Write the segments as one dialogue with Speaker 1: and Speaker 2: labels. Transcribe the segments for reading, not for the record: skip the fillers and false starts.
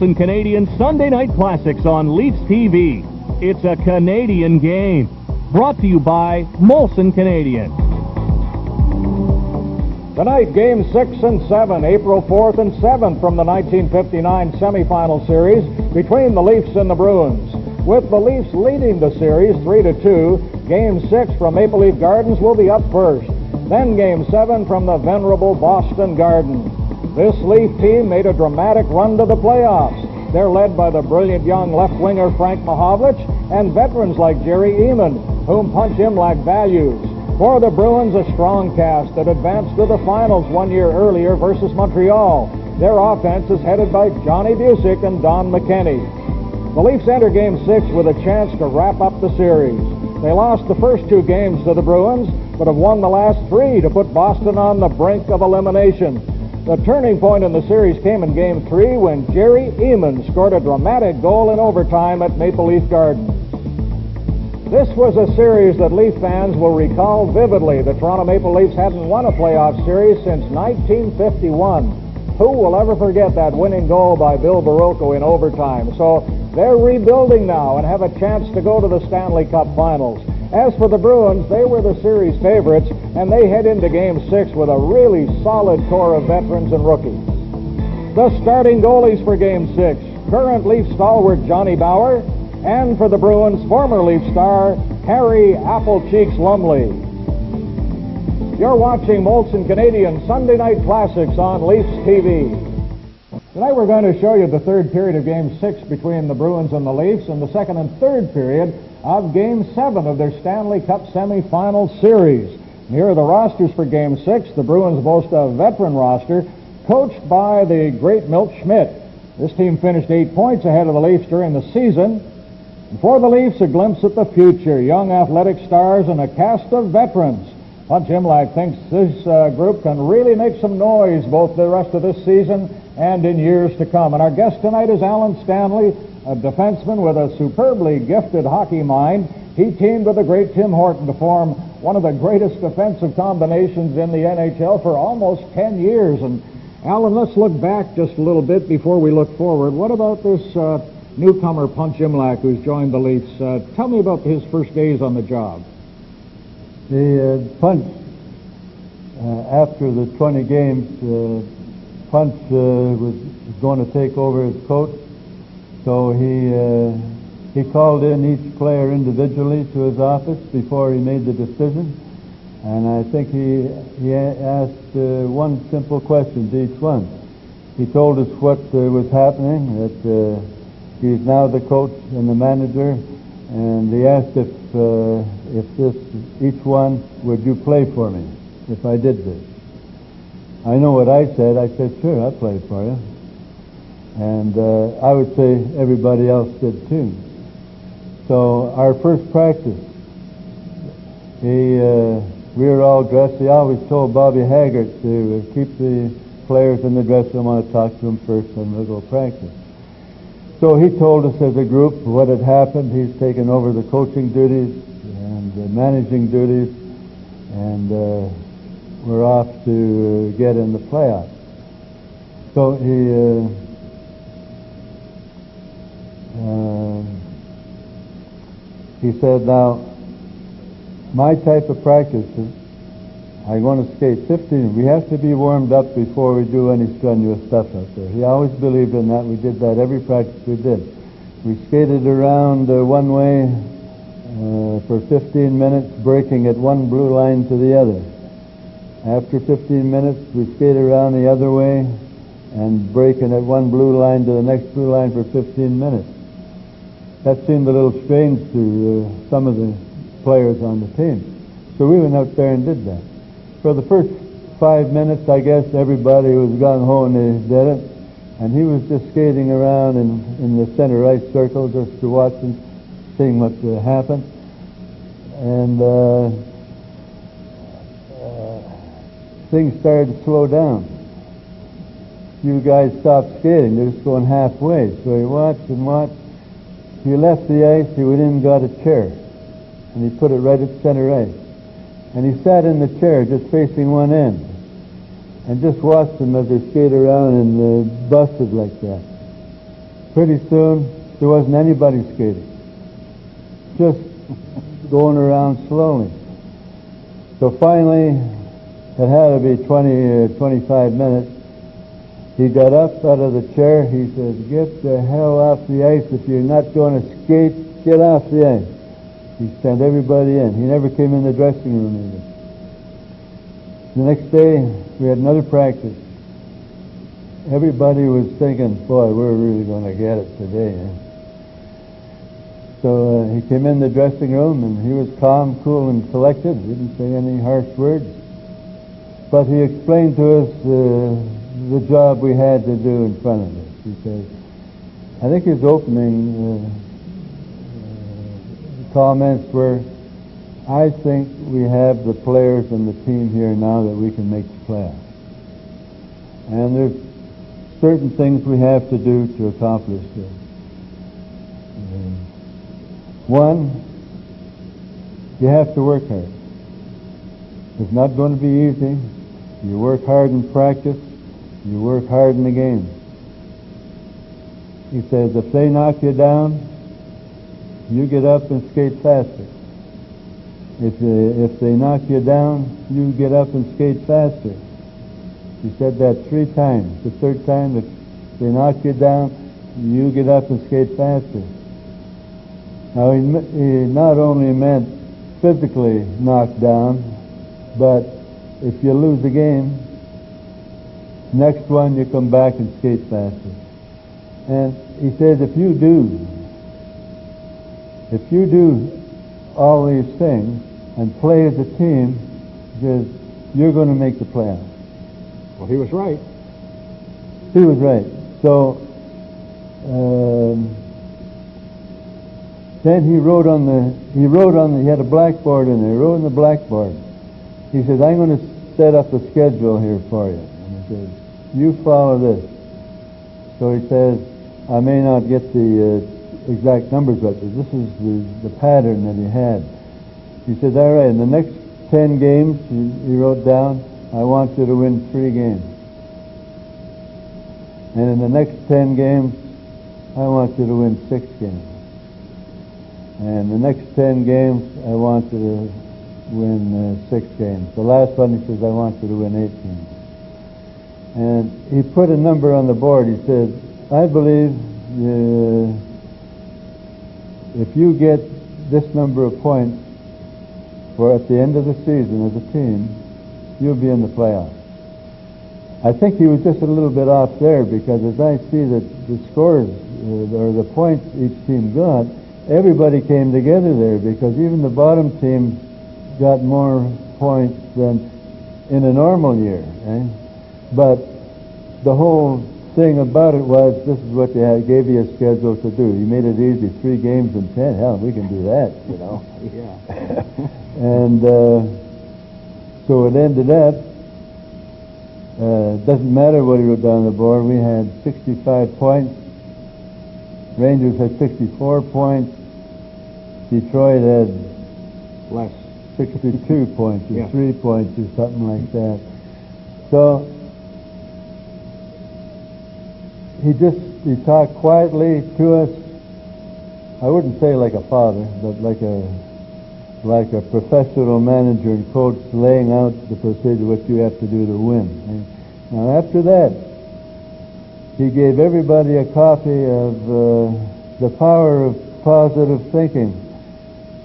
Speaker 1: Molson Canadian Sunday Night Classics on Leafs TV. It's a Canadian game. Brought to you by Molson Canadian.
Speaker 2: Tonight, Game 6 and 7, April 4th and 7th from the 1959 semifinal series between the Leafs and the Bruins. With the Leafs leading the series 3-2, Game 6 from Maple Leaf Gardens will be up first. Then Game 7 from the venerable Boston Garden. This Leaf team made a dramatic run to the playoffs. They're led by the brilliant young left winger Frank Mahovlich and veterans like Jerry Eman, whom Punch Imlach values. For the Bruins, a strong cast that advanced to the finals 1 year earlier versus Montreal. Their offense is headed by Johnny Busick and Don McKenney. The Leafs enter Game 6 with a chance to wrap up the series. They lost the first 2 games to the Bruins, but have won the last 3 to put Boston on the brink of elimination. The turning point in the series came in Game 3 when Jerry Eman scored a dramatic goal in overtime at Maple Leaf Gardens. This was a series that Leaf fans will recall vividly. The Toronto Maple Leafs hadn't won a playoff series since 1951. Who will ever forget that winning goal by Bill Barocco in overtime? So they're rebuilding now and have a chance to go to the Stanley Cup Finals. As for the Bruins, they were the series favorites, and they head into Game 6 with a really solid core of veterans and rookies. The starting goalies for Game 6, current Leaf stalwart Johnny Bower, and for the Bruins, former Leaf star Harry Applecheeks Lumley. You're watching Molson Canadian Sunday Night Classics on Leafs TV. Tonight we're going to show you the third period of Game 6 between the Bruins and the Leafs, and the second and third period of Game 7 of their Stanley Cup semifinal series. And here are the rosters for Game 6. The Bruins boast a veteran roster coached by the great Milt Schmidt. This team finished 8 points ahead of the Leafs during the season. And for the Leafs, a glimpse at the future, young athletic stars and a cast of veterans. Punch Imlach thinks this group can really make some noise both the rest of this season and in years to come. And our guest tonight is Alan Stanley, a defenseman with a superbly gifted hockey mind. He teamed with the great Tim Horton to form one of the greatest defensive combinations in the NHL for almost 10 years. And Alan, let's look back just a little bit before we look forward. What about this newcomer Punch Imlach who's joined the Leafs? Tell me about his first days on the job.
Speaker 3: The Punch, after the 20 games, Punch was going to take over as coach. So he called in each player individually to his office before he made the decision. And I think he asked one simple question to each one. He told us what was happening, that he's now the coach and the manager, and he asked if each one, would you play for me if I did this? I know what I said. I said, sure, I'll play for you. And I would say everybody else did too. So our first practice, we were all dressed. He always told Bobby Haggart to keep the players in the dressing room. I want to talk to them first, and we'll go practice. So he told us as a group what had happened. He's taken over the coaching duties and the managing duties, and we're off to get in the playoffs. So he said, now, my type of practice is I'm going to skate 15. We have to be warmed up before we do any strenuous stuff out there. He always believed in that. We did that every practice we did. We skated around one way for 15 minutes, breaking at one blue line to the other. After 15 minutes, we skate around the other way and breaking at one blue line to the next blue line for 15 minutes. That seemed a little strange to some of the players on the team. So we went out there and did that. For the first 5 minutes, I guess everybody was gung-ho and they did it. And he was just skating around in the center ice circle just to watch and seeing what happened. And things started to slow down. You guys stopped skating. They were just going halfway. So he watched and watched. He left the ice. He went in and got a chair. And he put it right at center ice. And he sat in the chair just facing one end. And just watched them as they skate around and busted like that. pretty soon there wasn't anybody skating, just going around slowly. So finally, it had to be 20 or 25 minutes. He got up out of the chair. He says, "Get the hell off the ice. If you're not going to skate, get off the ice." He sent everybody in. He never came in the dressing room either. The next day, we had another practice. Everybody was thinking, "Boy, we're really going to get it today." So he came in the dressing room, and he was calm, cool, and collected. Didn't say any harsh words. But he explained to us the job we had to do in front of us. He said, I think his opening comments were, "I think we have the players and the team here now that we can make the playoffs. And there's certain things we have to do to accomplish this. One, you have to work hard. It's not going to be easy. You work hard in practice. You work hard in the game." He says, if they knock you down, you get up and skate faster. If they knock you down, you get up and skate faster. He said that 3 times. The third time, if they knock you down, you get up and skate faster. Now, he not only meant physically knocked down, but if you lose the game, next one you come back and skate faster. And he says if you do all these things and play as a team, he says, you're going to make the playoffs.
Speaker 2: Well, he was right.
Speaker 3: He was right. So then he had a blackboard in there. He wrote on the blackboard. He says, I'm going to set up a schedule here for you. And he says, you follow this. So he says, I may not get the exact numbers, but this is the pattern that he had. He said, all right, in the next 10 games, he wrote down, I want you to win 3 games. And in the next 10 games, I want you to win 6 games. And the next 10 games, I want you to win 6 games. The last one, he says, I want you to win 8 games. And he put a number on the board. He said, I believe if you get this number of points for at the end of the season as a team, you'll be in the playoffs. I think he was just a little bit off there, because as I see that the scores or the points each team got, everybody came together there, because even the bottom team got more points than in a normal year. Eh? But the whole thing about it was, this is what they had, gave you a schedule to do. He made it easy, 3 games in 10. Hell, we can do that, you know.
Speaker 2: Yeah.
Speaker 3: And so it ended up, doesn't matter what he wrote down on the board. We had 65 points. Rangers had 64 points. Detroit had
Speaker 2: less,
Speaker 3: 62 points, or
Speaker 2: yeah.
Speaker 3: 3 points, or something like that. So he talked quietly to us. I wouldn't say like a father, but like a professional manager and coach, laying out the procedure, what you have to do to win. And now after that, he gave everybody a copy of The Power of Positive Thinking,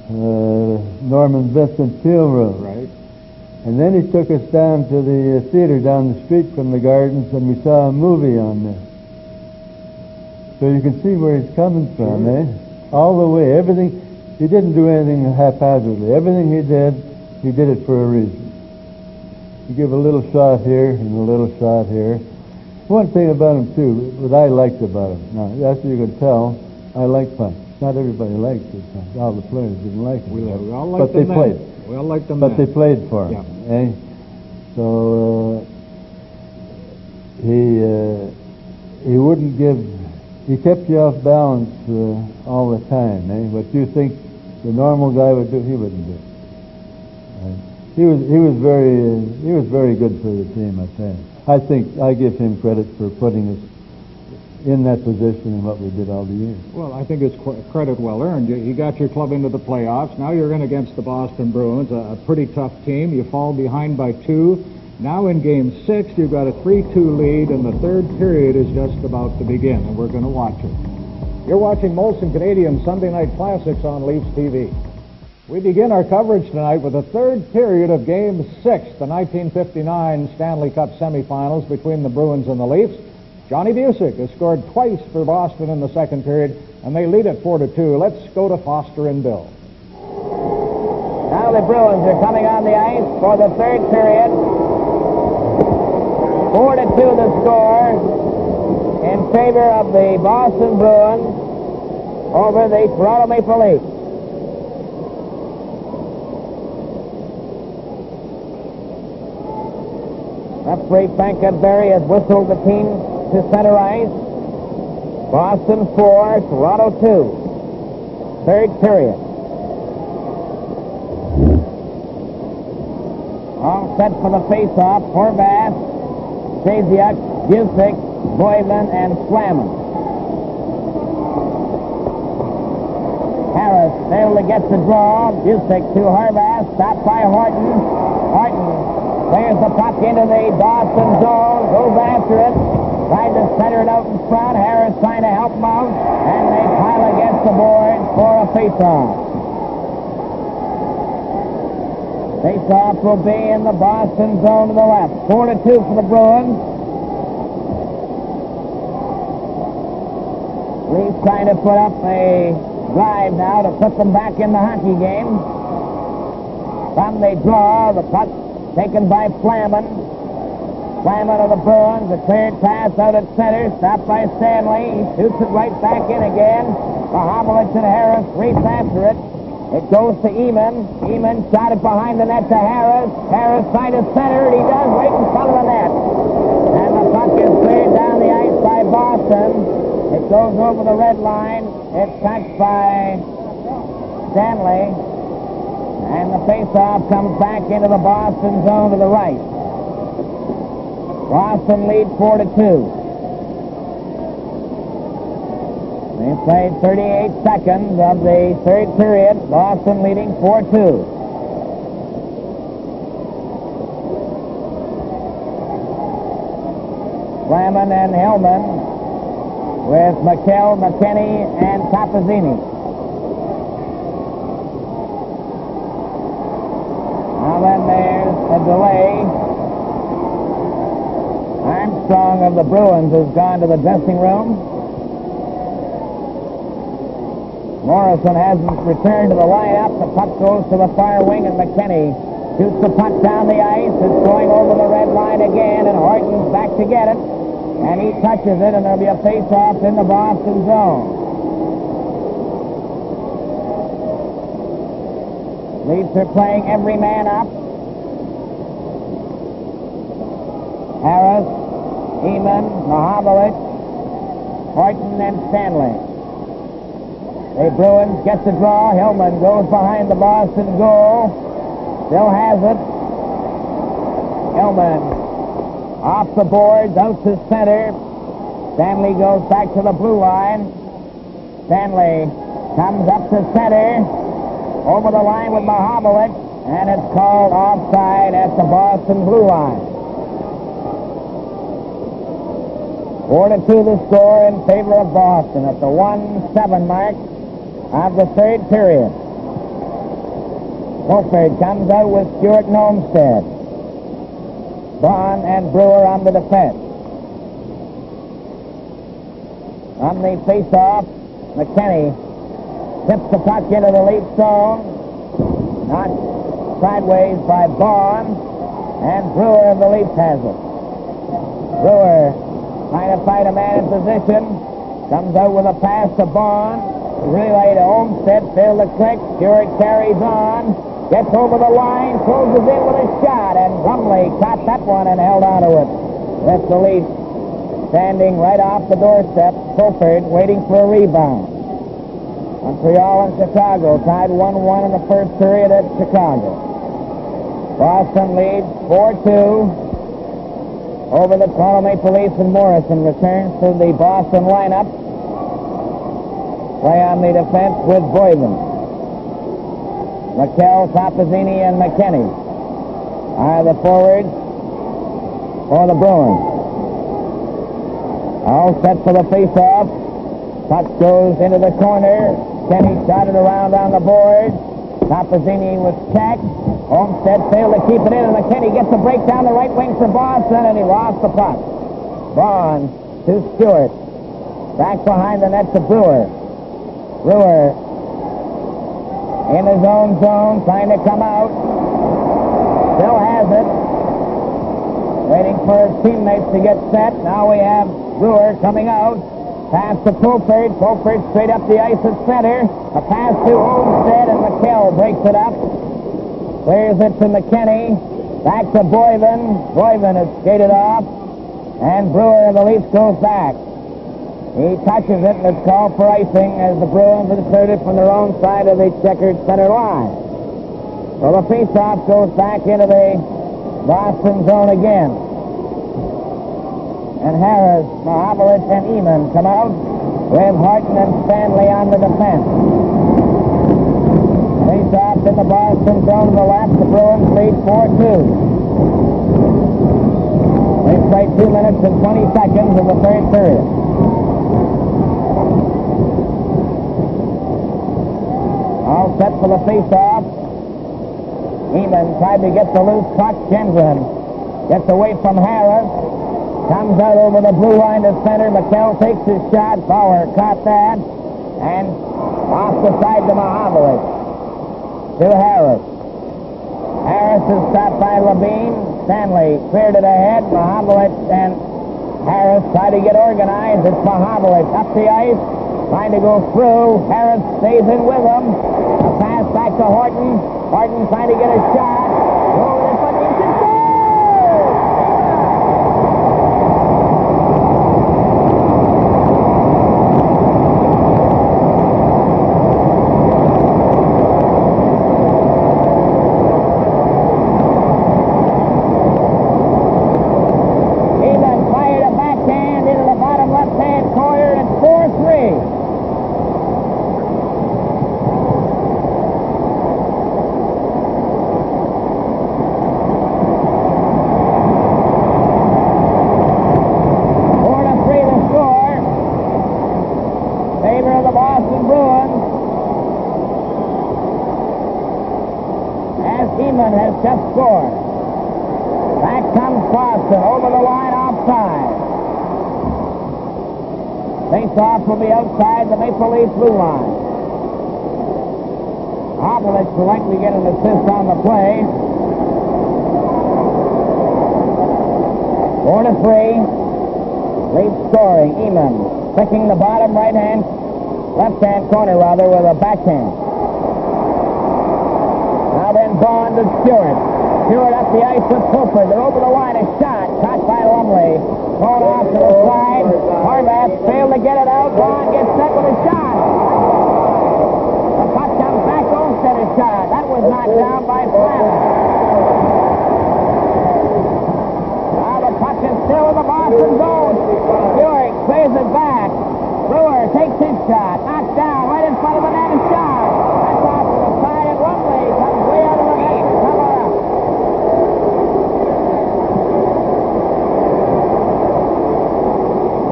Speaker 3: Norman Vincent Peale wrote.
Speaker 2: Right.
Speaker 3: And then he took us down to the theater down the street from the Gardens, and we saw a movie on this. So you can see where he's coming from,
Speaker 2: Sure.
Speaker 3: eh? All the way, everything. He didn't do anything haphazardly. Everything he did it for a reason. He gave a little shot here and a little shot here. One thing about him, too, what I liked about him, now, as you can tell, I like punch. Not everybody likes it. All the players didn't like it.
Speaker 2: We all liked
Speaker 3: but they
Speaker 2: them
Speaker 3: played.
Speaker 2: then. We all liked them
Speaker 3: But
Speaker 2: then.
Speaker 3: they played for him,
Speaker 2: Yeah.
Speaker 3: eh? So he wouldn't give. He kept you off balance all the time, eh? What you think the normal guy would do, he wouldn't do. He was very good for the team, I think. I give him credit for putting us in that position and what we did all the years.
Speaker 2: Well, I think it's credit well earned. You got your club into the playoffs. Now you're in against the Boston Bruins, a pretty tough team. You fall behind by 2. Now in Game 6, you've got a 3-2 lead, and the third period is just about to begin, and we're going to watch it. You're watching Molson Canadian Sunday Night Classics on Leafs TV. We begin our coverage tonight with the third period of Game 6, the 1959 Stanley Cup semifinals between the Bruins and the Leafs. Johnny Busick has scored twice for Boston in the second period, and they lead it 4-2. Let's go to Foster and Bill.
Speaker 4: Now the Bruins are coming on the ice for the third period. 4-2 the score in favor of the Boston Bruins over the Toronto Maple Leafs. Referee Frank Cadbury has whistled the team to center ice. Boston 4, Toronto 2. Third period. All set for the face-off. Horvath, Zaziak, Busick, Boylan, and Flaman. Harris failed to get the draw. Busick to Horvath, stopped by Horton. Horton clears the puck into the Boston zone, goes after it, tried to center it out in front. Harris trying to help him out, and they pile against the board for a face-off. Face-off will be in the Boston zone to the left. 4-2 for the Bruins. Leafs trying to put up a drive now to put them back in the hockey game. From the draw, the puck taken by Flaman. Flaman of the Bruins, a cleared pass out at center, stopped by Stanley. He shoots it right back in again. Mahovlich and Harris race after it. It goes to Eman. Eman shot it behind the net to Harris. Harris trying to center it. He does right in front of the net. And the puck is cleared down the ice by Boston. It goes over the red line. It's touched by Stanley. And the face-off comes back into the Boston zone to the right. Boston lead 4-2. They played 38 seconds of the third period. Boston leading 4-2. Flaman and Hillman with McKell, McKinney, and Tapazzini. Now then there's a delay. Armstrong of the Bruins has gone to the dressing room. Morrison hasn't returned to the lineup. The puck goes to the far wing, and McKinney shoots the puck down the ice. It's going over the red line again, and Horton's back to get it. And he touches it, and there'll be a face-off in the Boston zone. Leafs are playing every man up. Harris, Eman, Mahovlich, Horton, and Stanley. The Bruins get the draw. Hillman goes behind the Boston goal. Still has it. Hillman off the boards, out to center. Stanley goes back to the blue line. Stanley comes up to center. Over the line with Mahovlich, and it's called offside at the Boston blue line. 4-2 the score in favor of Boston at the 1-7 mark of the third period. Fulford comes out with Stewart and Olmstead. Bond and Brewer on the defense. On the face-off, McKinney tips the puck into the Leaf zone. Knocked sideways by Bond, and Brewer of the Leafs has it. Brewer trying to fight a man in position. Comes out with a pass to Bond. Relay to Olmstead. Failed to click. Stewart carries on. Gets over the line. Closes in with a shot. And Brumley caught that one and held on to it. That's the Leafs standing right off the doorstep. Fulford waiting for a rebound. Montreal and Chicago tied 1-1 in the first period at Chicago. Boston leads 4-2. over the Toronto Maple Leafs, and Morrison returns to the Boston lineup. Play on the defense with Boyden. McKell, Topazzini, and McKinney are the forwards for the Bruins. All set for the face-off. Puck goes into the corner. Kenny shot it around on the board. Topazzini was checked. Olmsted failed to keep it in, and McKinney gets a break down the right wing for Boston, and he lost the puck. Vaughn to Stewart. Back behind the net to Brewer. Brewer in his own zone, trying to come out. Still has it. Waiting for his teammates to get set. Now we have Brewer coming out. Pass to Fulford. Fulford straight up the ice at center. A pass to Olmsted, and McKell breaks it up. Clears it to McKinney. Back to Boyden. Boyden is skated off. And Brewer of the Leafs goes back. He touches it, and it's called for icing as the Bruins insert it from their own side of the checkered center line. So the faceoff goes back into the Boston zone again. And Harris, Mahovlich, and Eman come out with Harton and Stanley on the defense. Face-off in the Boston zone to the left. The Bruins lead 4-2. They've played 2 minutes and 20 seconds of the third period. All set for the face-off. Eman tried to get the loose puck. Gendron gets away from Harris. Comes out over the blue line to center. McKell takes his shot. Bauer caught that. And off the side to Mahovlich. To Harris. Harris is stopped by Levine. Stanley cleared it ahead. Mahovlich and Harris try to get organized. It's Mahovlich up the ice. Trying to go through. Harris stays in with him. A pass back to Horton. Horton trying to get a shot. Over the foot. He should score! Eman fired a backhand into the bottom left-hand corner, and it's 4-3. Eman has just scored. Back comes Boston over the line offside. Face-off will be outside the Maple Leaf blue line. Mahovlich will likely get an assist on the play. 4-3. Leaf scoring. Eman picking the bottom left-hand corner with a backhand. Now then Vaughn to Stewart. Stewart up the ice with Fulford. They're over the line. A shot caught by Lumley. Thrown off to the side. Horvath failed to get it out. Vaughn gets set with a shot. The puck comes back. Olmsted a shot. That was knocked down by Flanner. Now the puck is still in the Boston zone. Stewart clears it back. Brewer takes his shot. Knocked down right in front of the net. A shot. That's off to the side, and Lumley comes way out of the net to cover up.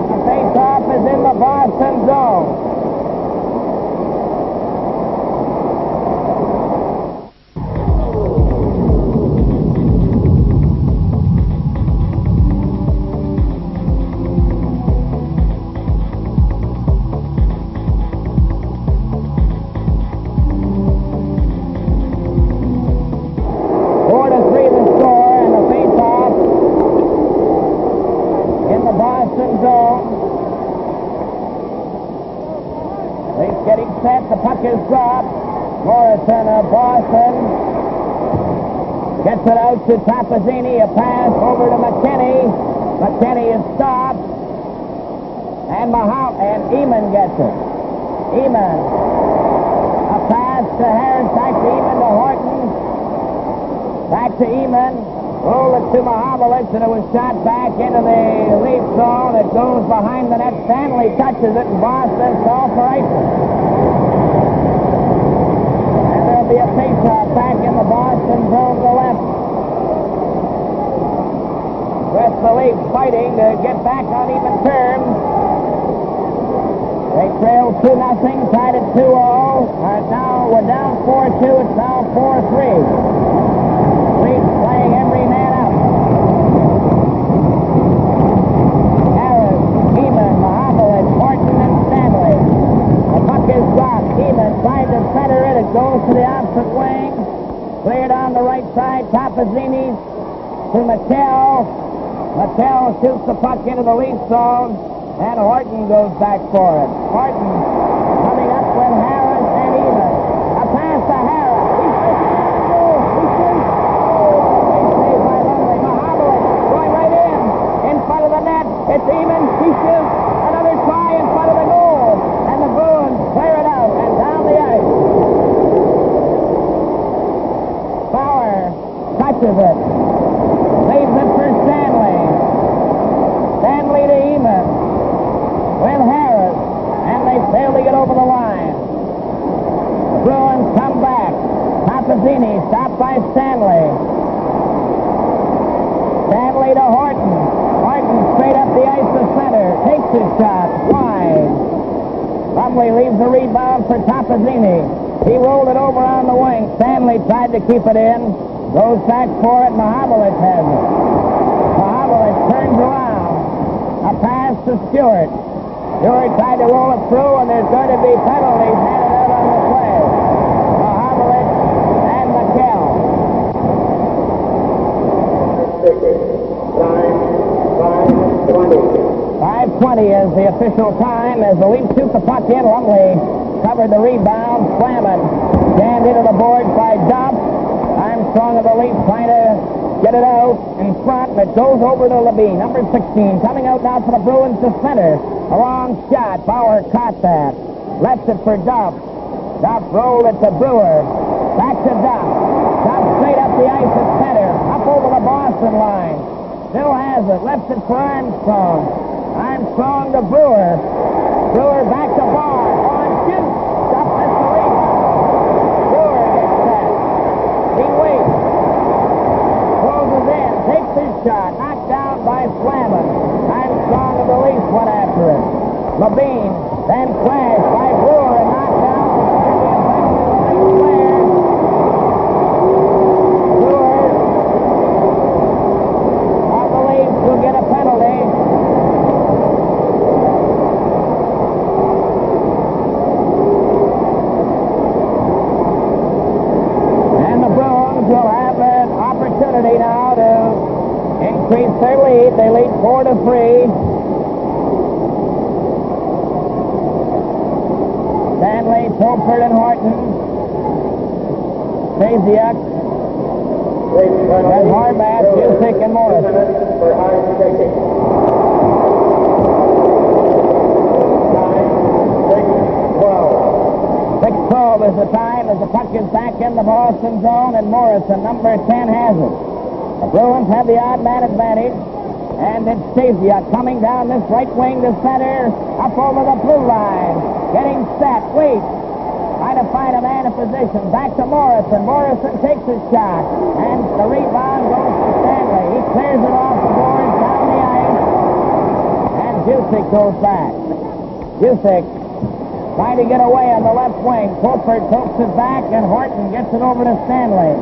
Speaker 4: The face-off is in the Boston zone. The puck is dropped. Morrison of Boston gets it out to Topazzini. A pass over to McKinney. McKinney is stopped. And Eman gets it. Eman. A pass to Harris. Back to Eman to Horton. Back to Eman. Rolled it to Mahabalich, and it was shot back into the lead zone. It goes behind the net. Stanley touches it, and Boss says call for icing. And there'll be a face-off back in the Boston zone to the left. With the Leafs fighting to get back on even terms. They trail 2-0, tied at 2-0. Now we're down 4-2. It's now 4-3. Leafs playing every man out. Harris, Heeman, Mahabalich, Horton, and Stanley. The puck is dropped. Heeman tried to center it. It goes to the opposite wing. Cleared on the right side. Topazzini to Mattel. Mattel shoots the puck into the Leaf zone. And Horton goes back for it. Horton coming up with Harris and Heeman. A pass to Harris. He shoots. He shoots. Great save by Lumley. Mahabalich going right in front of the net. It's Heeman. He shoots. Another try in front of the goal. And the Bruins clear it out and down the ice. Bauer touches it. Leaves it for Stanley. Stanley to Heeman. With Harris, and they fail to get over the line. The Bruins come back. Topazzini stopped by Stanley. Stanley to Horton. Horton straight up the ice to center. Takes his shot wide. Lumley leaves the rebound for Topazzini. He rolled it over on the wing. Stanley tried to keep it in. Goes back for it. Mahabalich has it. Mahabalich turns around. A pass to Stewart. Stewart tried to roll it through, and there's going to be penalties handed out on the play. Mahabalich and McKell. 5:20 is the official time as the Leafs shoot the puck in. Lumley covered the rebound. Flamin jammed into the boards by Duff. Armstrong of the Leafs trying to get it out in front, and it goes over to Levine, number 16. Coming out now for the Bruins to center. A long shot. Bauer caught that. Left it for Duff. Duff rolled it to Brewer. Back to Duff. Duff straight up the ice at center. Up over the Boston line. Still has it. Left it for Armstrong. Armstrong to Brewer. Brewer back to Barr. On shoots. Duff has the rebound. Brewer gets set. He waits. Closes in. Takes his shot. Knocked down by Flamin. Armstrong of the Leafs went after it. Levine, then flashed by Brewer and knocked down the right player. Brewer of the Leafs will get a penalty. And the Bruins will have an opportunity now to increase their lead. They lead 4-3. Stanley, Fulford, and Horton. Stasiak. Then Horvath, Jusic, and Morris. 6:12 is the time as the puck is back in the Boston zone, and Morrison, number 10, has it. The Bruins have the odd man advantage, and it's Stasiak coming down this right wing to center, up over the blue line, getting set, waits, trying to find a man in position, back to Morrison. Morrison takes his shot, and the rebound goes to Stanley. He clears it off the boards, down the ice, and Jusic goes back. Jusic trying to get away on the left wing. Fulford pokes it back, and Horton gets it over to Stanley.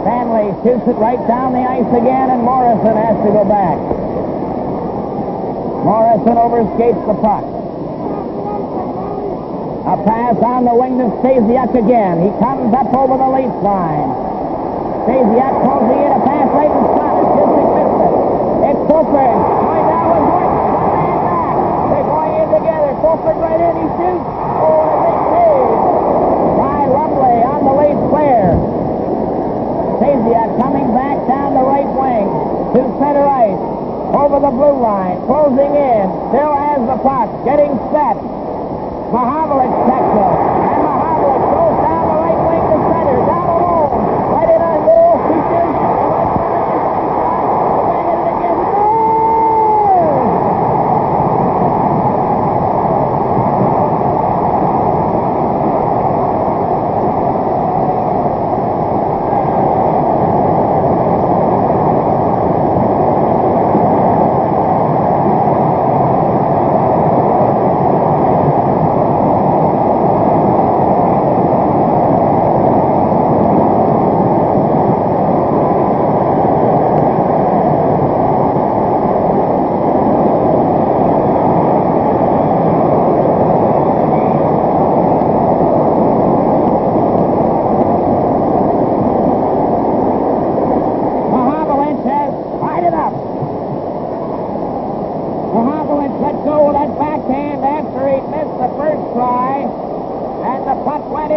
Speaker 4: Stanley shoots it right down the ice again, and Morrison has to go back. Morrison overskates the puck. A pass on the wing to Stasiak again. He comes up over the Leafs line. Stasiak closing in, a pass right in front. Jusic missed it. It's Fulford going down with Horton. One man back. They're going in together. Fulford right in. He shoots. Oh, and a big save by Lumley on the Leafs player. Stasiak coming back down the right wing to center ice, over the blue line, closing in, still has the puck, getting set. Mahabalich checks it, and Mahabalich goes down the right wing to center, down alone, right in on goal, he shoots,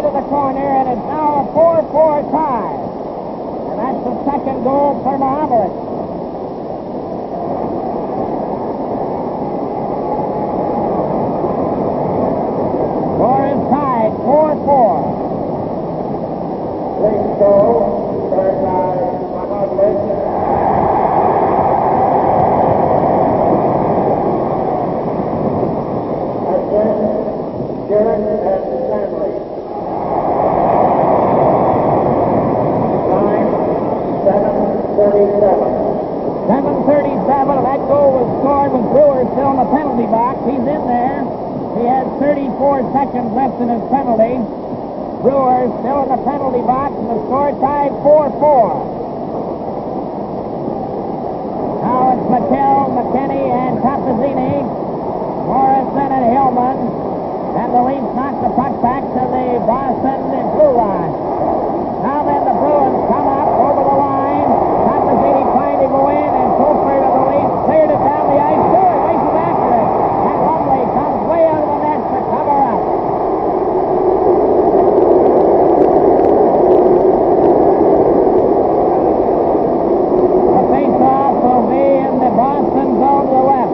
Speaker 4: into the corner, and it's now a 4-4 tie. And that's the second goal for Mohammed. Score is tied, 4-4.
Speaker 5: Please go. Third by Mohammed. Jared and Stanley. Line 7:37.
Speaker 4: 7:37. That goal was scored with Brewer still in the penalty box. He's in there. He has 34 seconds left in his penalty. Brewer still in the penalty box, and the score tied 4-4. Now it's McKell, McKinney, and Tapazzini, Morrison, and Hillman. And the Leafs knock the puck back to the Boston blue line. Now then the Bruins come up over the line. Tapazzini trying to go in, and Fulford of the Leafs cleared it down the ice. Stewart races after it. And Lumley comes way out of the net to cover up. The face-off will be in the Boston zone to the left.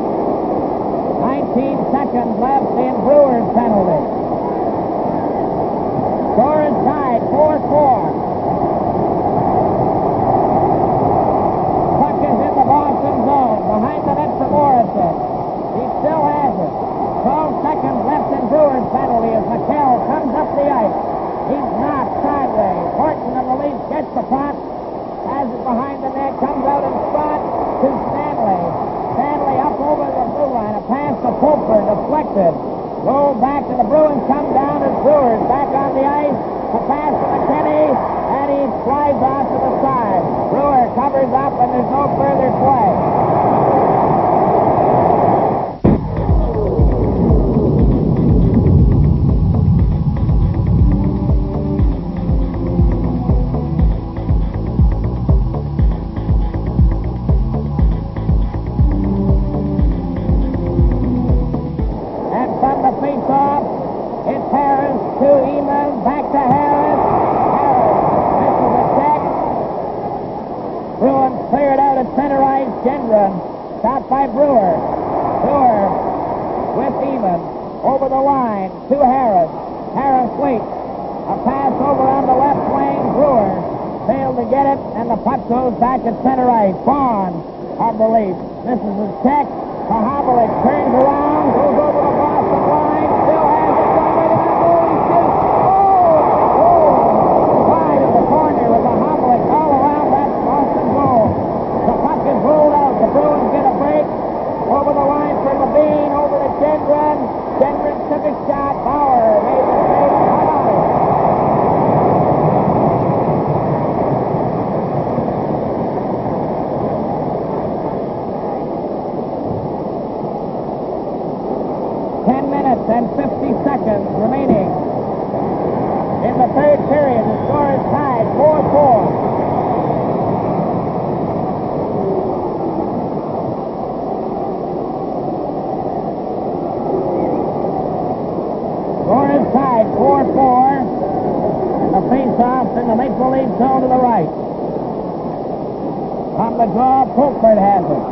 Speaker 4: 19 seconds left in Brewer's penalty. Score is tied, 4-4. Puck is in the Boston zone, behind the net for Morrison. He still has it. 12 seconds left in Brewer's penalty as McKell comes up the ice. He's knocked sideways. Horton of the Leafs gets the puck, has it behind the net, comes out in front to Stanley. Stanley up over the blue line. A pass to Fulford, deflected. Roll back, and the Bruins come down as Brewers back on the ice. A pass to McKinney, and he slides off to the side. Brewer covers up, and there's no further play. Stopped by Brewer. Brewer with Eman. Over the line to Harris. Harris waits. A pass over on the left wing. Brewer failed to get it, and the puck goes back at center ice. Vaughn of the Leafs. This is his check. Pahabalik turns around, goes over the Boston line, still has it, got rid of that goal, he shoots. Oh! Wide of the corner with Pahabalik all around that Boston goal. The puck is rolled out. The Bruins get a break. Over the line for Levine, over to Gendron. Gendron took a shot. Bauer made the save. Come on. And 50 seconds remaining in the third period. The score is tied 4-4. Score is tied 4-4. And the face-off in the Maple Leaf zone to the right. On the draw, Fulford has it.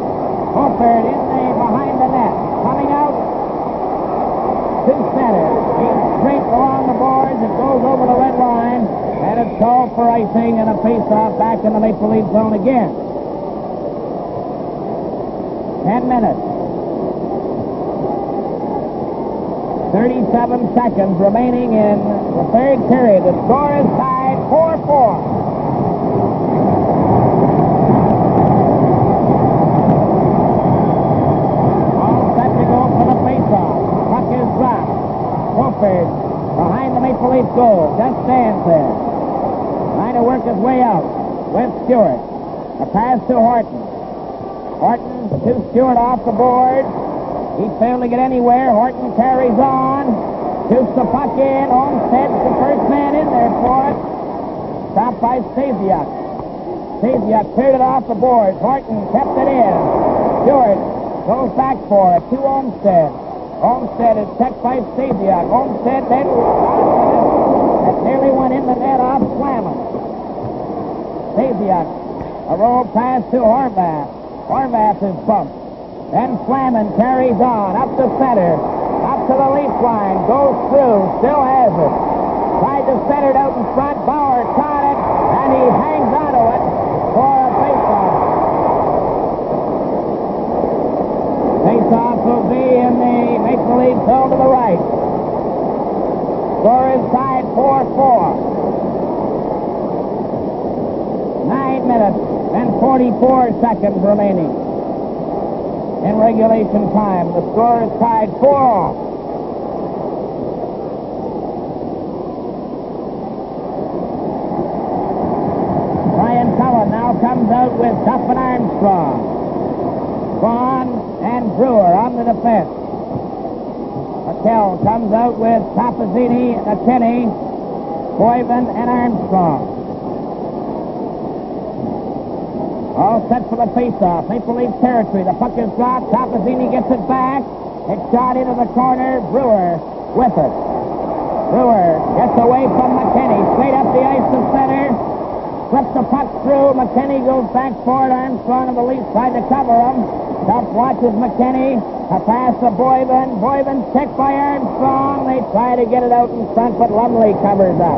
Speaker 4: Fulford in the behind the net. Coming out to center. He's straight along the boards. It goes over the red line, and it's called for icing and a face-off back in the Maple Leaf zone again. 10 minutes. 37 seconds remaining in the third period. The score is tied 4-4. All set to go for the face-off. Puck is dropped. Fulford behind the Maple Leaf goal. Just stands there. Trying to work his way out with Stewart. A pass to Horton. Horton to Stewart off the board. He failed to get anywhere. Horton carries on. Shoots the puck in. Olmsted's the first man in there for it. Stopped by Stasiuk. Stasiuk cleared it off the board. Horton kept it in. Stewart goes back for it to Olmsted. Olmsted is checked by Stasiuk. Olmsted then that nearly Stasiak. A roll pass to Horvath. Horvath is bumped. Then Flaman carries on up to center. Up to the Leafs line. Goes through. Still has it. Tried to center it out in front. Bauer caught it. And he hangs onto it for a face-off. Face-off will be in the Maple Leaf zone to the right. Score is tied 4-4. 9 minutes and 44 seconds remaining in regulation time. The score is tied 4-4. Brian Cullen now comes out with Duff and Armstrong. Vaughn and Brewer on the defense. McKell comes out with Topazzini, McKinney, Boyven, and Armstrong. All set for the face-off. Maple Leaf territory. The puck is dropped. Topazzini gets it back. It's shot into the corner. Brewer with it. Brewer gets away from McKinney. Straight up the ice to center. Slips the puck through. McKinney goes back for it. Armstrong of the Leafs tried to cover him. Duff watches McKinney. A pass to Boyven. Boyven checked by Armstrong. They try to get it out in front, but Lumley covers up.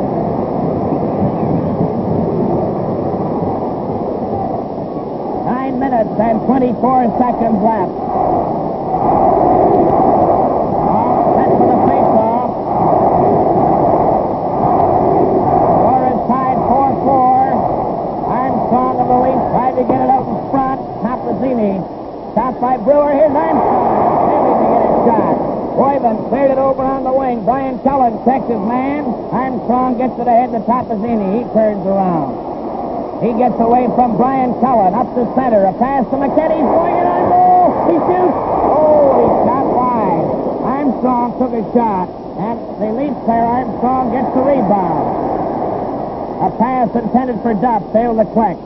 Speaker 4: 9 minutes and 24 seconds left. All set for the face-off. Score is tied 4-4. Armstrong of the Leafs tried to get it out in front. Topazzini stopped by Brewer. Here's Armstrong. Failing to get his shot. Boyven cleared it over on the wing. Brian Cullen checks his man. Armstrong gets it ahead to Topazzini. He turns around. He gets away from Brian Cullen up to center. A pass to McKinney. He's going in on goal. He shoots. Oh, he shot wide. Armstrong took a shot, and the Leafs player Armstrong gets the rebound. A pass intended for Duff failed to click.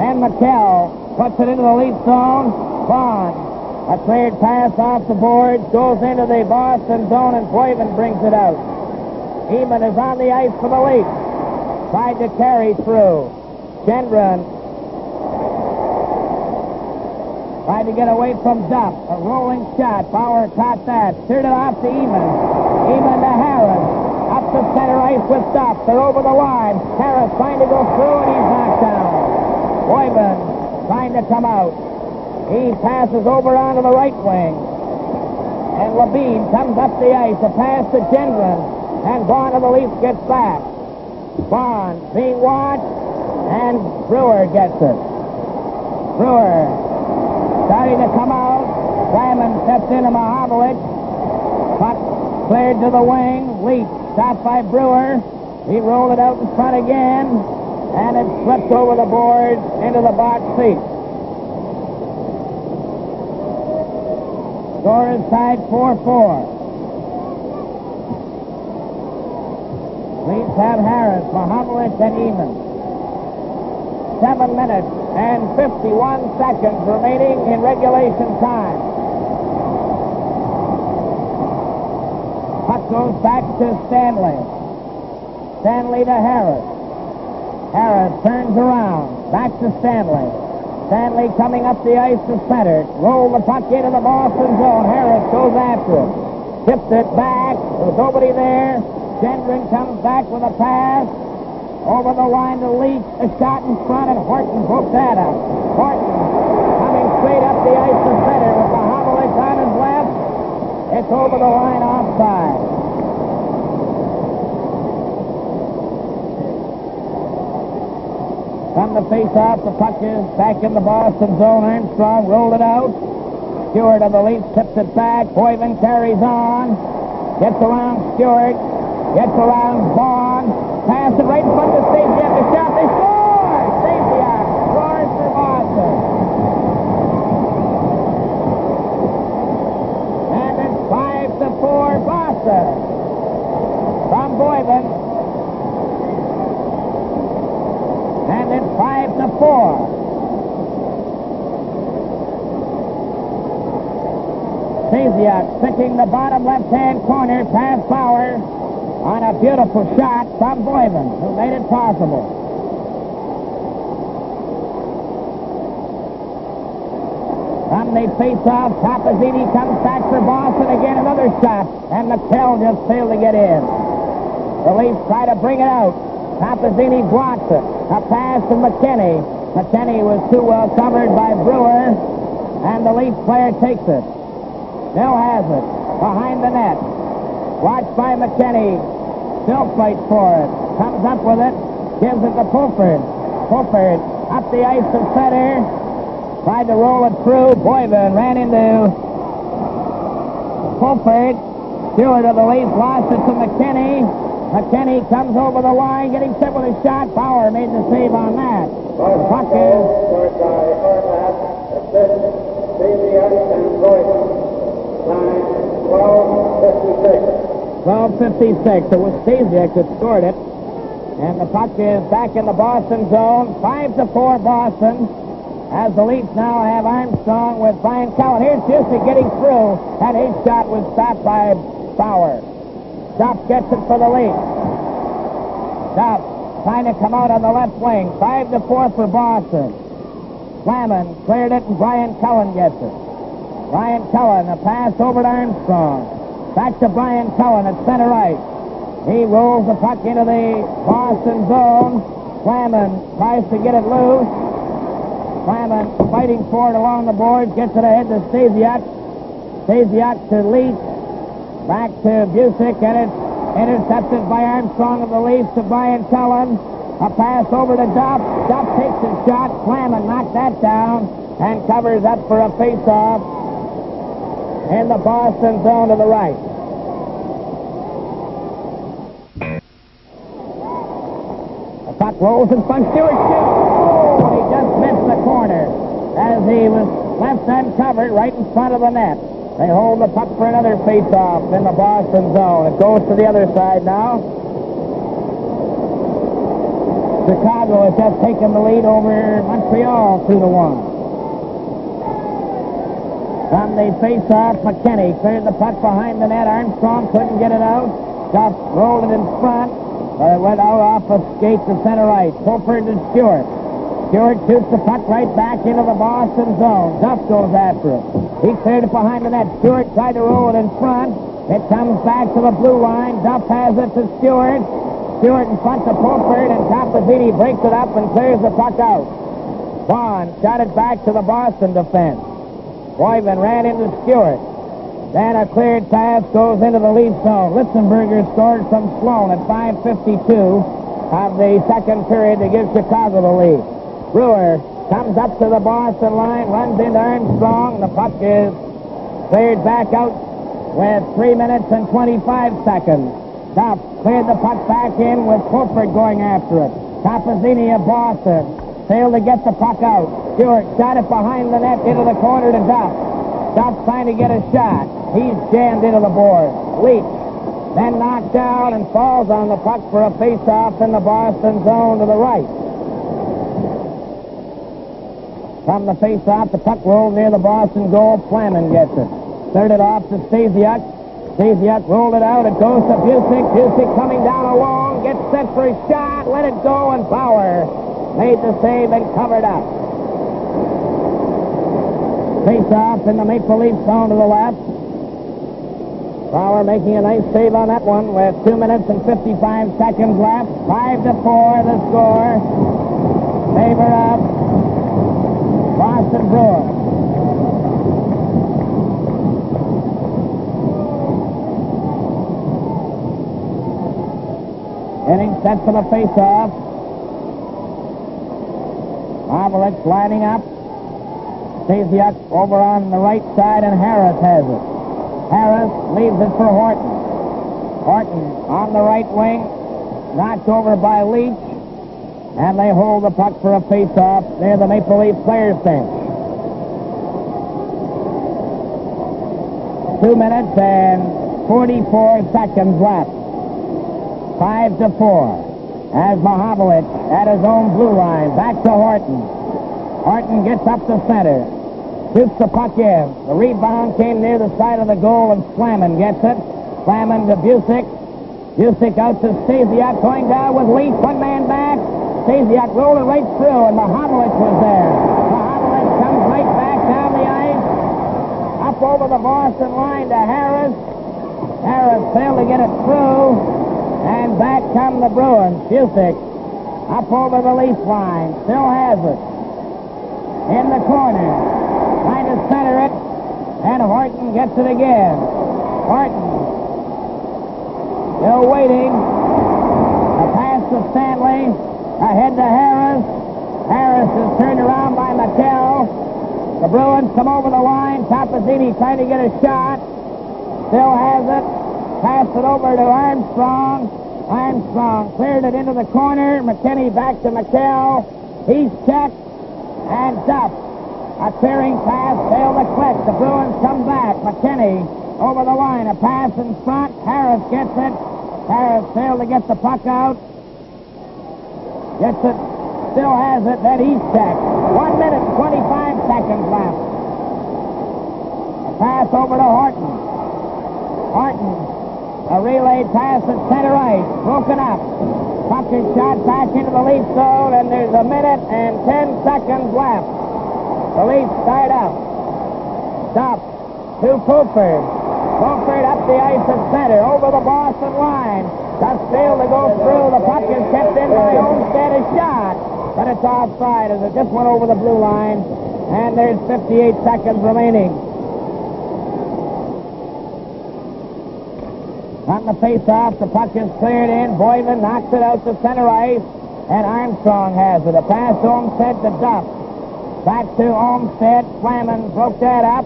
Speaker 4: And McKell puts it into the Leaf zone. Vaughn, a cleared pass off the boards, goes into the Boston zone, and Boyven brings it out. Eamon is on the ice for the Leafs. Tried to carry through. Gendron tried to get away from Duff. A rolling shot. Bauer caught that. Steered it off to Eamon. Eamon to Harris. Up to center ice with Duff. They're over the line. Harris trying to go through, and he's knocked down. Boyven trying to come out. He passes over onto the right wing. And Levine comes up the ice. A pass to Gendron. And Vaughn of the Leafs gets back. Vaughn being watched. And Brewer gets it. Brewer starting to come out. Flaman steps into Mahovlich. Puck cleared to the wing. Leaf stopped by Brewer. He rolled it out in front again. And it slipped over the board into the box seat. Score is tied 4-4. Leafs have Harris, Mahovlich, and Eamon. 7 minutes and 51 seconds remaining in regulation time. Puck goes back to Stanley. Stanley to Harris. Harris turns around. Back to Stanley. Stanley coming up the ice to center. Roll the puck into the Boston zone. Harris goes after it. Tips it back. There's nobody there. Gendron comes back with a pass. Over the line to Leach, a shot in front, and Horton broke that up. Horton coming straight up the ice to center with Mahovlich on his left. It's over the line offside. From the face-off, the puck is back in the Boston zone. Armstrong rolled it out. Stewart of the Leafs tips it back. Boyven carries on. Gets around Stewart. Gets around Vaughn. Pass it right in front of Stasiak. The shot, they score! Stasiak scores for Boston. And it's 5-4 Boston. From Boyven. And it's 5-4. Stasiak sticking the bottom left-hand corner past Bauer. On a beautiful shot from Boyven, who made it possible. From the face-off, Papazini comes back for Boston again, another shot, and McKell just failed to get in. The Leafs try to bring it out. Papazini blocks it. A pass to McKinney. McKinney was too well covered by Brewer, and the Leaf player takes it. Still has it. Behind the net. Watched by McKinney. Still fights for it. Comes up with it. Gives it to Pulford. Pulford up the ice to center. Tried to roll it through. Boyven ran into Pulford. Stewart of the Leafs lost it to McKinney. McKinney comes over the line, getting set with a shot. Bauer made the save on that. The puck is... 12:56. It was Stasiak that scored it. And the puck is back in the Boston zone. 5-4 Boston. As the Leafs now have Armstrong with Brian Cowan. Here's Jusic getting through. And his shot was stopped by Bauer. Duff gets it for the Leafs. Duff trying to come out on the left wing. 5-4 for Boston. Flaman cleared it and Brian Cullen gets it. Brian Cullen, a pass over to Armstrong. Back to Brian Cullen at center ice. He rolls the puck into the Boston zone. Flaman tries to get it loose. Flaman fighting for it along the boards. Gets it ahead to Stasiak. Stasiak to Leach. Back to Busick, and it's intercepted by Armstrong of the Leafs to Brian Cullen. A pass over to Duff. Duff takes his shot. Flaman knocked that down and covers up for a face-off in the Boston zone to the right. The puck rolls in front. Stewart shoots. Oh, he just missed the corner as he was left uncovered right in front of the net. They hold the puck for another face-off in the Boston zone. It goes to the other side now. Chicago has just taken the lead over Montreal 2-1. From the face-off, McKinney cleared the puck behind the net. Armstrong couldn't get it out. Duff rolled it in front, but it went out off a skate to center right. Pulford to Stewart. Stewart shoots the puck right back into the Boston zone. Duff goes after it. He cleared it behind the net. Stewart tried to roll it in front. It comes back to the blue line. Duff has it to Stewart. Stewart in front to Pulford, and Papazini breaks it up and clears the puck out. Vaughn shot it back to the Boston defense. Boyven ran into Stewart. Then a cleared pass goes into the Leaf zone. Litzenberger scored from Sloan at 5:52 of the second period to give Chicago the lead. Brewer comes up to the Boston line, runs into Armstrong. The puck is cleared back out with 3 minutes and 25 seconds. Duff cleared the puck back in with Pulford going after it. Papazini of Boston failed to get the puck out. Stewart shot it behind the net into the corner to Duff. Duff trying to get a shot. He's jammed into the board. Leach then knocked down and falls on the puck for a face-off in the Boston zone to the right. From the face-off, the puck rolled near the Boston goal. Flaman gets it. Third it off to Stasiak. Stasiak rolled it out. It goes to Busick. Busick coming down alone. Gets set for a shot. Let it go, and Bauer made the save and covered up. Face-off in the Maple Leaf zone to the left. Bauer making a nice save on that one with 2 minutes and 55 seconds left. 5-4 the score. Favor of Boston Bruins. Getting set for the face-off. Avalich lining up. Stasiak over on the right side, and Harris has it. Harris leaves it for Horton. Horton on the right wing, knocked over by Leach, and they hold the puck for a face-off near the Maple Leaf players' bench. 2 minutes and 44 seconds left. 5-4. As Mahavlich at his own blue line, back to Horton. Horton gets up to center. Shoots the puck in. The rebound came near the side of the goal, and Flaman gets it. Flaman to Busick. Busick out to Stasiak, going down with Leach. One man back. Stasiak rolled it right through, and Mahavlich was there. Mahavlich comes right back down the ice. over the Boston line to Harris. Harris failed to get it through, and back come the Bruins. Busick up over the Leaf line, still has it. In the corner, trying to center it, and Horton gets it again. Horton still waiting. A pass to Stanley, ahead to Harris. Harris is turned around by McHale. The Bruins come over the line. Tapazzini trying to get a shot. Still has it. Passed it over to Armstrong. Armstrong cleared it into the corner. McKinney back to McHale. He's checked. And Duff. A clearing pass failed to click. The Bruins come back. McKinney over the line. A pass in front. Harris gets it. Harris failed to get the puck out. Gets it. Still has it. Then he's checked. 1 minute and 25 seconds left. A pass over to Horton. Horton. A relay pass at center ice. Broken up. Puck is shot back into the Leaf zone, and there's 1 minute and 10 seconds left. The Leafs start out. Duff to Fulford. Fulford up the ice at center, over the Boston line. Just failed to go through. The puck is kept in by Olmstead. A shot, but it's offside as it just went over the blue line. And there's 58 seconds remaining. On the face-off, the puck is cleared in. Boylan knocks it out to center ice, and Armstrong has it. A pass to Olmstead to Duff. Back to Olmstead. Flaman broke that up.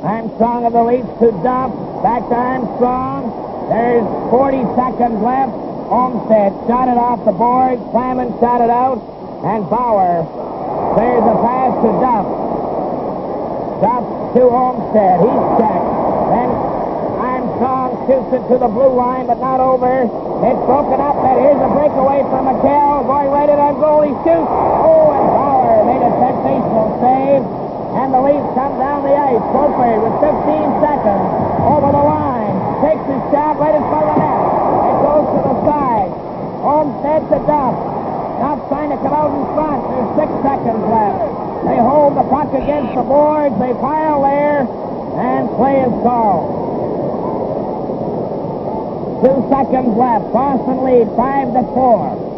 Speaker 4: Armstrong of the Leafs to Duff. Back to Armstrong. There's 40 seconds left. Olmstead shot it off the board. Flaman shot it out. And Bauer clears a pass to Duff. Duff to Olmstead. He's checked. Then Armstrong shoots it to the blue line, but not over. It's broken up, and here's a breakaway from McHale. Going right in on goal. He shoots. Oh, and Bauer made a sensational save. And the Leafs come down the ice. Fulford with 15 seconds over the line. Takes his shot right in front of the net. It goes to the side. Olmstead to Duff. Duff trying to come out in front. There's 6 seconds left. They hold the puck against the boards. They pile there, and play is called. 2 seconds left. Boston lead 5-4.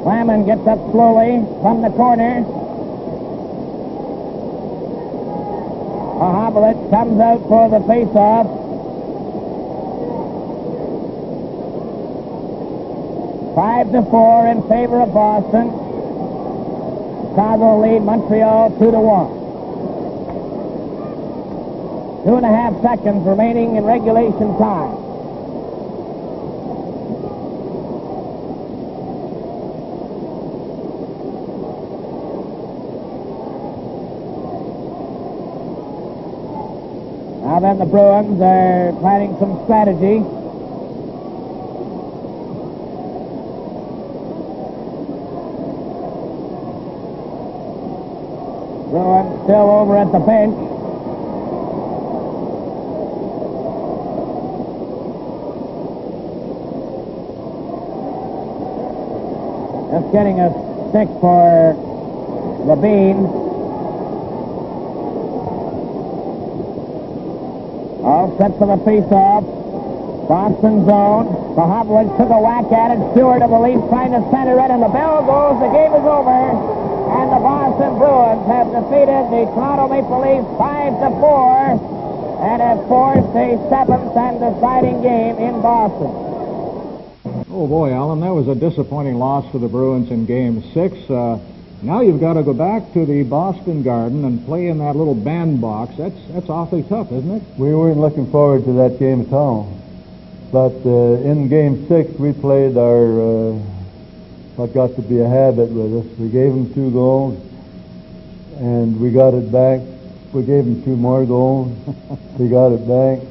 Speaker 4: Flaman gets up slowly from the corner. Mahovlich comes out for the face-off. Five to 4 in favor of Boston. Chicago lead Montreal 2-1. 2.5 seconds remaining in regulation time. Now then, the Bruins are planning some strategy. Bruins still over at the bench. Just getting a stick for Levine. All set for the face-off. Boston zone. Mahovlich took a whack at it. Stewart of the Leafs trying to center it, and the bell goes. The game is over. And the Boston Bruins have defeated the Toronto Maple Leafs 5-4 and have forced a 7th and deciding game in Boston.
Speaker 2: Oh, boy, Alan, that was a disappointing loss for the Bruins in Game 6. Now you've got to go back to the Boston Garden and play in that little bandbox. That's awfully tough, isn't it?
Speaker 3: We weren't looking forward to that game at all. But in Game 6, we played our what got to be a habit with us. We gave them 2 goals, and we got it back. We gave them 2 more goals. We got it back.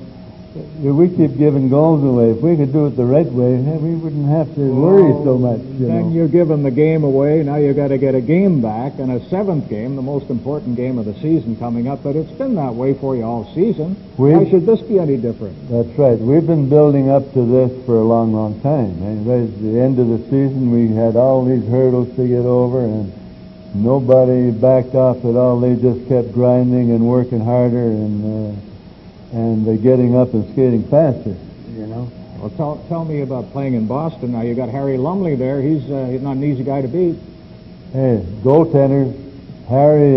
Speaker 3: we keep giving goals away. If we could do it the right way, we wouldn't have to worry so much.
Speaker 2: Then you're giving the game away. Now you got to get a game back, and a seventh game, the most important game of the season coming up. But it's been that way for you all season. Why should this be any different?
Speaker 3: That's right. We've been building up to this for a long, long time. And right at the end of the season, we had all these hurdles to get over, and nobody backed off at all. They just kept grinding and working harder and getting up and skating faster, you know.
Speaker 2: Well, tell me about playing in Boston. Now, you got Harry Lumley there. He's not an easy guy to beat.
Speaker 3: Hey, goaltenders, Harry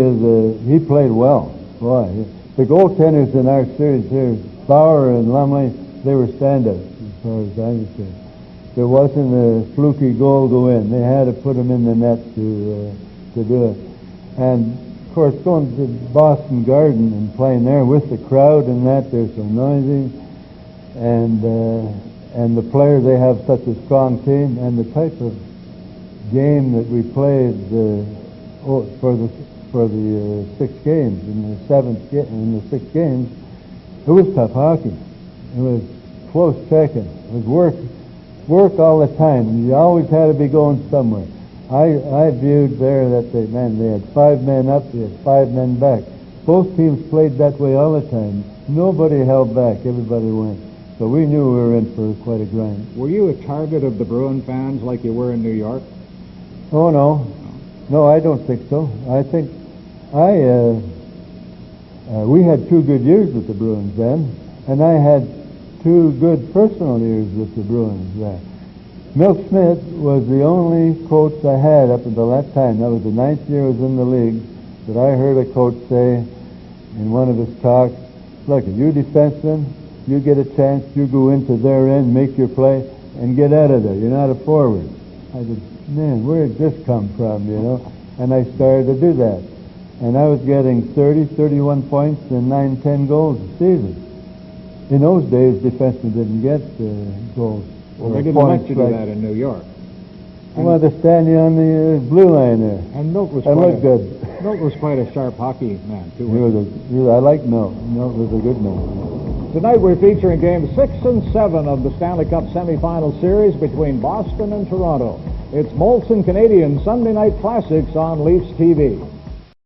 Speaker 3: he played well. Boy, the goaltenders in our series here, Bauer and Lumley, they were standouts as far as I understand. There wasn't a fluky goal go in. They had to put them in the net to do it. And of course, going to Boston Garden and playing there with the crowd and that, they're so noisy, and the players, they have such a strong team, and the type of game that we played for the 6 games in the 6 games, it was tough hockey. It was close checking. It was work all the time, and you always had to be going somewhere. I viewed there that they had 5 men up, they had 5 men back. Both teams played that way all the time. Nobody held back, everybody went. So we knew we were in for quite a grind.
Speaker 2: Were you a target of the Bruin fans like you were in New York?
Speaker 3: Oh, no. No, I don't think so. I think we had 2 good years with the Bruins then, and I had 2 good personal years with the Bruins then. Milt Smith was the only coach I had up until that time. That was the 9th year I was in the league, that I heard a coach say in one of his talks, look, if you defensemen, you get a chance, you go into their end, make your play, and get out of there. You're not a forward. I said, man, where did this come from, you know? And I started to do that. And I was getting 30, 31 points and 9, 10 goals a season. In those days, defensemen didn't get goals.
Speaker 2: Well, they didn't let you do that in New York.
Speaker 3: I wanted to stand you on the blue line there.
Speaker 2: And Milt was
Speaker 3: quite
Speaker 2: a sharp hockey man, too.
Speaker 3: I like Milt. Milt was a good man.
Speaker 2: Tonight we're featuring Games 6 and 7 of the Stanley Cup semifinal series between Boston and Toronto. It's Molson Canadian Sunday Night Classics on Leafs TV.